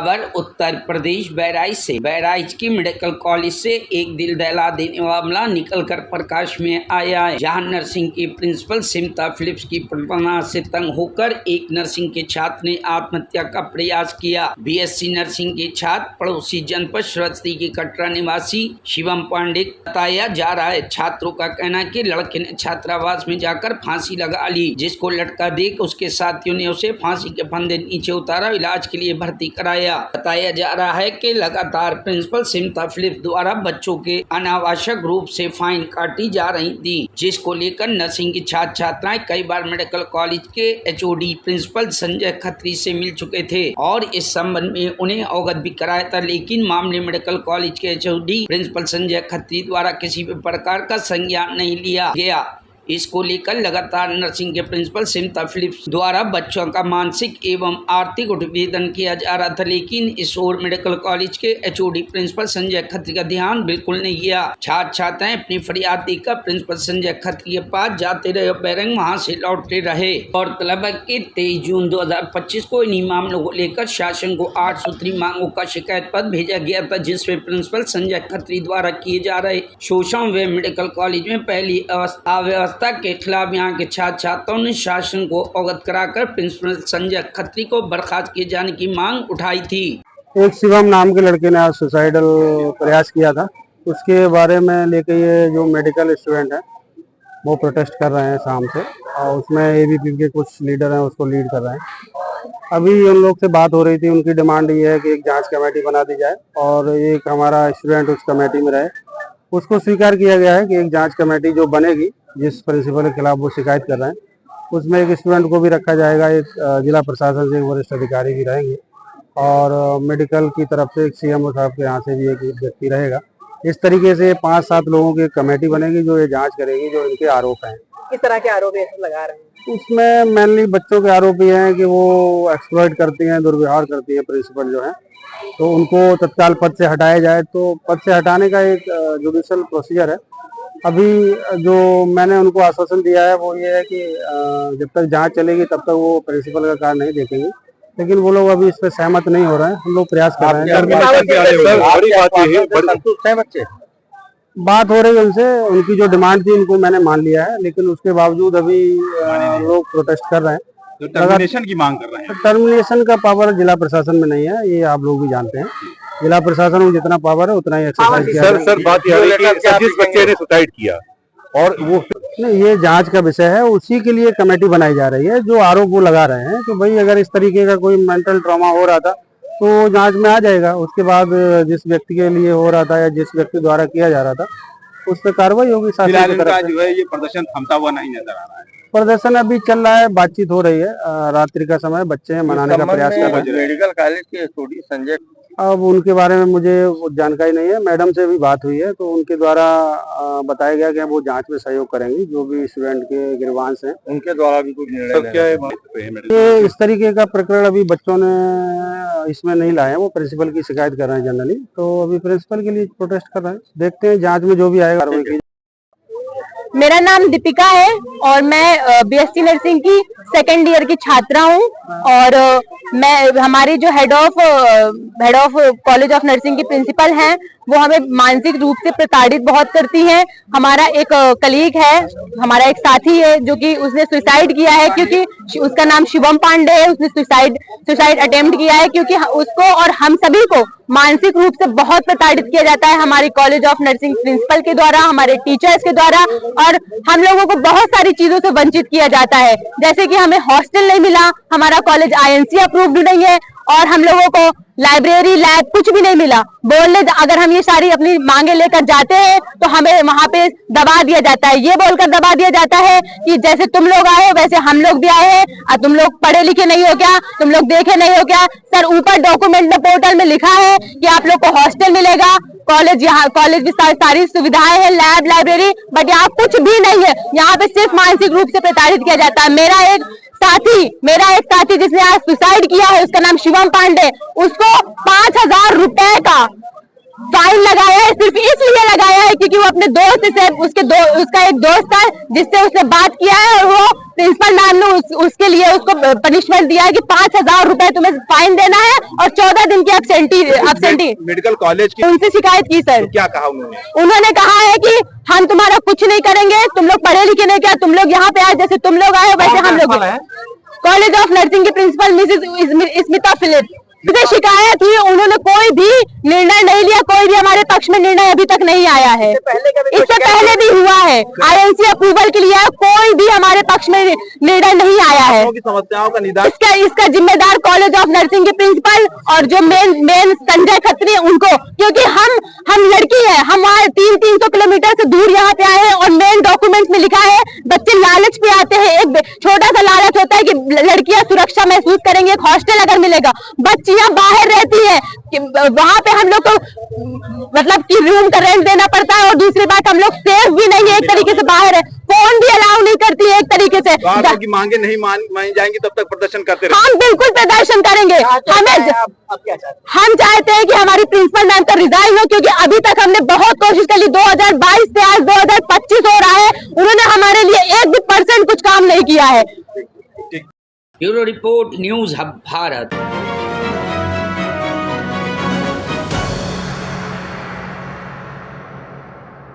खबर उत्तर प्रदेश बहराइच से। बहराइच की मेडिकल कॉलेज से एक दिल दहला देने वाला मामला निकलकर प्रकाश में आया है, जहां नर्सिंग की प्रिंसिपल सिमता फिलिप्स की प्रताड़ना से तंग होकर एक नर्सिंग के छात्र ने आत्महत्या का प्रयास किया। बीएससी नर्सिंग के छात्र पड़ोसी जनपद श्रवस्ती के कटरा निवासी शिवम पांडे बताया जा रहा है। छात्रों का कहना है कि लड़के ने छात्रावास में जाकर फांसी लगा ली, जिसको लटका देख उसके साथियों ने उसे फांसी के फंदे नीचे उतारा, इलाज के लिए भर्ती कराया। बताया जा रहा है कि लगातार प्रिंसिपल सिमता फिलिप्स द्वारा बच्चों के अनावश्यक रूप से फाइन काटी जा रही थी, जिसको लेकर नर्सिंग की छात्र छात्राएं कई बार मेडिकल कॉलेज के एचओडी प्रिंसिपल संजय खत्री से मिल चुके थे और इस संबंध में उन्हें अवगत भी कराया था, लेकिन मामले मेडिकल कॉलेज के एचओडी प्रिंसिपल संजय खत्री द्वारा किसी भी प्रकार का संज्ञान नहीं लिया गया। इसको लेकर लगातार नर्सिंग के प्रिंसिपल सिमता फिलिप्स द्वारा बच्चों का मानसिक एवं आर्थिक उत्पीड़न किया जा रहा था, लेकिन इस ओर मेडिकल कॉलेज के एचओडी प्रिंसिपल संजय खत्री का ध्यान बिल्कुल नहीं गया। छात्र छात्राएं अपनी फरियाद देकर प्रिंसिपल संजय खत्री के पास जाते रहे, बैरंग वहां से लौटते रहे। और तलब के 23 जून 2025 को इन्हीं मामलों को लेकर शासन को 8 सूत्री मांगों का शिकायत पत्र भेजा गया था, जिसमें प्रिंसिपल संजय खत्री द्वारा किए जा रहे शोषण व मेडिकल कॉलेज में पहली अव्यवस्था के खिलाफ यहाँ के छात्र छात्राओं ने शासन को अवगत कराकर प्रिंसिपल संजय खत्री को बर्खास्त किए जाने की मांग उठाई थी। एक शिवम नाम के लड़के ने आज सुसाइडल प्रयास किया था, उसके बारे में लेके ये जो मेडिकल स्टूडेंट है वो प्रोटेस्ट कर रहे हैं शाम से, और उसमें एबीपी के कुछ लीडर हैं उसको लीड कर रहे हैं। अभी उन लोग से बात हो रही थी, उनकी डिमांड ये है कि एक जांच कमेटी बना दी जाए और एक हमारा स्टूडेंट उस कमेटी में रहे। उसको स्वीकार किया गया है कि एक जांच कमेटी जो बनेगी, जिस प्रिंसिपल के खिलाफ वो शिकायत कर रहे हैं, उसमें एक स्टूडेंट को भी रखा जाएगा, एक जिला प्रशासन से एक वरिष्ठ अधिकारी भी रहेंगे और मेडिकल की तरफ से एक सीएमओ साहब के यहाँ से भी एक व्यक्ति रहेगा। इस तरीके से 5-7 लोगों की कमेटी बनेगी जो ये जांच करेगी जो इनके आरोप हैं। किस तरह के आरोप लगा रहे हैं? उसमें मेनली बच्चों के आरोप ये हैं कि वो एक्सप्लॉइट करती हैं, दुर्व्यवहार करती है प्रिंसिपल जो है, तो उनको तत्काल पद से हटाया जाए। तो पद से हटाने का एक जुडिशियल प्रोसीजर है। अभी जो मैंने उनको आश्वासन दिया है वो ये है कि जब तक जांच चलेगी तब तक वो प्रिंसिपल का कार्य नहीं देखेंगे, लेकिन वो लोग अभी इस पर सहमत नहीं हो रहे हैं। हम लोग प्रयास कर रहे हैं। बात हो रही है उनसे, उनकी जो डिमांड थी उनको मैंने मान लिया है, लेकिन उसके बावजूद अभी लोग प्रोटेस्ट कर रहे हैं, तो टर्मिनेशन की मांग कर रहे हैं। टर्मिनेशन का पावर जिला प्रशासन में नहीं है, ये आप लोग भी जानते हैं। जिला प्रशासन में जितना पावर है उतना ही एक्सरसाइज किया। सर बात यह है कि जिस बच्चे ने सुसाइड किया और वो नहीं, ये जांच का विषय है, उसी के लिए कमेटी बनाई जा रही है। जो आरोप वो लगा रहे हैं कि भाई अगर इस तरीके का कोई मेंटल ट्रॉमा हो रहा था तो जांच में आ जाएगा। उसके बाद जिस व्यक्ति के लिए हो रहा था या जिस व्यक्ति द्वारा किया जा रहा था उस पर कार्रवाई होगी। जो है ये प्रदर्शन थमता हुआ नहीं नजर आ रहा है। प्रदर्शन अभी चल रहा है, बातचीत हो रही है, रात्रि का समय, बच्चे मनाने का प्रयास कर रहे हैं। मेडिकल कॉलेज के एचओडी संजय, अब उनके बारे में मुझे जानकारी नहीं है। मैडम से भी बात हुई है तो उनके द्वारा बताया गया कि वो जांच में सहयोग करेंगी, जो भी स्टूडेंट के गिरवांश हैं उनके द्वारा भी कुछ निर्णय। ये इस तरीके का प्रकरण अभी बच्चों ने इसमें नहीं लाए हैं, वो प्रिंसिपल की शिकायत कर रहे हैं जनरली, तो अभी प्रिंसिपल के लिए प्रोटेस्ट कर रहे हैं। देखते हैं जांच में जो भी आएगा कार्रवाई की। मेरा नाम दीपिका है और मैं बीएससी नर्सिंग की सेकेंड ईयर की छात्रा हूँ और मैं हमारी जो head of college of nursing की प्रिंसिपल हैं वो हमें मानसिक रूप से प्रताड़ित बहुत करती हैं। हमारा एक कलीग है, हमारा एक साथी है जो कि उसने सुसाइड किया है, क्योंकि उसका नाम शिवम पांडे है। उसने सुसाइड अटेम्प्ट किया है क्योंकि उसको और हम सभी को मानसिक रूप से बहुत प्रताड़ित किया जाता है हमारी कॉलेज ऑफ नर्सिंग प्रिंसिपल के द्वारा, हमारे टीचर्स के द्वारा, और हम लोगों को बहुत सारी चीजों से वंचित किया जाता है। जैसे कि हमें हॉस्टल नहीं मिला, हमारा कॉलेज आईएनसी अप्रूव्ड नहीं है और हम लोगों को लाइब्रेरी, लैब कुछ भी नहीं मिला। बोलने अगर हम ये सारी अपनी मांगे लेकर जाते हैं तो हमें वहां पे दबा दिया जाता है, ये बोलकर दबा दिया जाता है कि जैसे तुम लोग आए हो वैसे हम लोग भी आए हैं, और तुम लोग पढ़े लिखे नहीं हो क्या, तुम लोग देखे नहीं हो क्या। सर ऊपर डॉक्यूमेंट में पोर्टल में लिखा है कि आप लोग को हॉस्टल मिलेगा, कॉलेज में सारी सुविधाएं हैं, लैब, लाइब्रेरी, बट यहाँ कुछ भी नहीं है। यहाँ पे सिर्फ मानसिक रूप से प्रताड़ित किया जाता है। मेरा एक साथी जिसने आज सुसाइड किया है, उसका नाम शिवम पांडे, उसको 5,000 रुपए का फाइन लगाया है, सिर्फ इसलिए लगाया है क्योंकि वो अपने दोस्त से उसका एक दोस्त था जिससे उसने बात किया है और वो प्रिंसिपल मैम ने उसके लिए उसको पनिशमेंट दिया है कि 5,000 रुपए तुम्हें फाइन देना है और 14 दिन की एब्सेंटी। मेडिकल कॉलेज की उनसे शिकायत की सर। तो क्या कहा उन्होंने? उन्होंने कहा है कि हम तुम्हारा कुछ नहीं करेंगे, तुम लोग पढ़े लिखे नहीं, क्या तुम लोग यहाँ पे आए, जैसे तुम लोग आए वैसे हम लोग। कॉलेज ऑफ नर्सिंग की प्रिंसिपल मिसेस स्मिता फिलिप से शिकायत हुई, उन्होंने कोई भी निर्णय नहीं लिया, कोई भी हमारे पक्ष में निर्णय अभी तक नहीं आया है। इससे पहले भी हुआ है, INC अप्रूवल के लिए कोई भी हमारे पक्ष में निर्णय नहीं आया है। समस्याओं का निदान इसका जिम्मेदार कॉलेज ऑफ नर्सिंग के प्रिंसिपल और जो मेन संजय खत्री उनको, क्योंकि हम लड़की है, हम 300 किलोमीटर से दूर यहाँ पे आए हैं और मेन डॉक्यूमेंट्स में लिखा है बच्चे लालच पे आते हैं। एक छोटा सा लालच होता है कि लड़कियां सुरक्षा महसूस करेंगे, एक हॉस्टल अगर मिलेगा, बच्चियां बाहर रहती है, वहां पे हम लोग को मतलब कि रूम का रेंट देना पड़ता है और दूसरी बात हम लोग सेफ भी नहीं है, एक तरीके से बाहर है, फोन भी अलाउ नहीं करती है एक तरीके से। की मांगे नहीं मानी जाएंगी तब तक प्रदर्शन करते रहे। हम बिल्कुल प्रदर्शन करेंगे। हम चाहते हैं कि हमारी प्रिंसिपल मैम का रिजाइन हो, क्योंकि अभी तक हमने बहुत कोशिश कर ली, 2022 से आज 2025 हो रहा है, उन्होंने हमारे लिए 1% कुछ काम नहीं किया है। Bureau report, news hub Bharat.